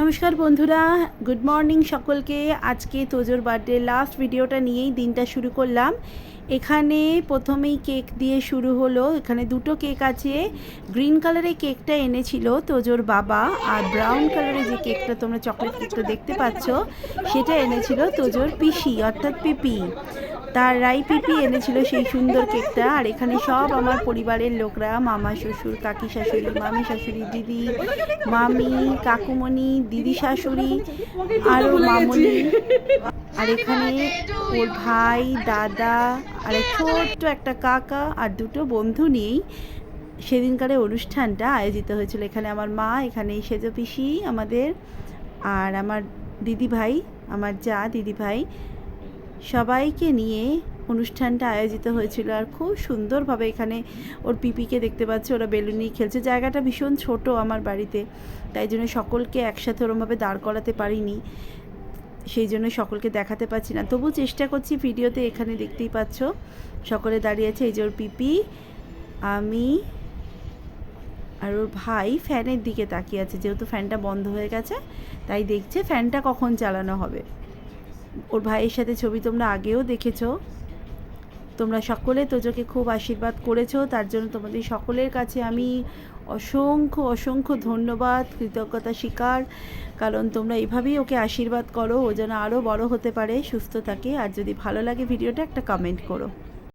নমস্কার বন্ধুরা, good morning সকলকে। আজকে তোজোর বার্থডে লাস্ট ভিডিওটা নিয়েই দিনটা শুরু করলাম। এখানে প্রথমেই কেক দিয়ে শুরু হলো। এখানে দুটো কেক আছে। গ্রিন কালারের কেকটা এনেছিল তোজোর বাবা, আর ব্রাউন কালারের যে কেকটা তোমরা চকলেট কেকটা দেখতে পাচ্ছ সেটা এনেছিল তোজোর পিসি অর্থাৎ পিপি। তার রাই পিপি এনেছিল সেই সুন্দর কেকটা। আর এখানে সব আমার পরিবারের লোকরা, মামা শ্বশুর, কাকি শাশুড়ি, মামি শাশুড়ি, দিদি, মামি, কাকুমণি, দিদি শাশুড়ি, আরও মামনি, আর এখানে ওর ভাই, দাদা, আর ছোট্ট একটা কাকা আর দুটো বন্ধু নিয়েই সেদিনকারে অনুষ্ঠানটা আয়োজিত হয়েছিল। এখানে আমার মা, এখানে সেজো পিসি আমাদের, আর আমার দিদি ভাই, আমার যা দিদি ভাই, সবাইকে নিয়ে অনুষ্ঠানটা আয়োজিত হয়েছিল। আর খুব সুন্দরভাবে এখানে ওর পিপিকে দেখতে পাচ্ছে, ওরা বেলুন নিয়ে খেলছে। জায়গাটা ভীষণ ছোট আমার বাড়িতে, তাই জন্য সকলকে একসাথে ওরমভাবে দাঁড় করাতে পারিনি, সেই জন্য সকলকে দেখাতে পারছি না। তবু চেষ্টা করছি ভিডিওতে। এখানে দেখতেই পাচ্ছ সকলে দাঁড়িয়ে আছে। এই যে ওর পিপি, আমি আর ওর ভাই ফ্যানের দিকে তাকিয়ে আছে, যেহেতু ফ্যানটা বন্ধ হয়ে গেছে তাই দেখছে ফ্যানটা কখন চালানো হবে। ওর ভাইয়ের সাথে ছবি তোমরা আগেও দেখেছো। তোমরা সকলে তোজোকে খুব আশীর্বাদ করেছো, তার জন্য তোমাদের সকলের কাছে আমি অসংখ্য অসংখ্য ধন্যবাদ, কৃতজ্ঞতা স্বীকার। কারণ তোমরা এভাবেই ওকে আশীর্বাদ করো, ও যেন আরও বড় হতে পারে, সুস্থ থাকে। আর যদি ভালো লাগে ভিডিওটা একটা কমেন্ট করো।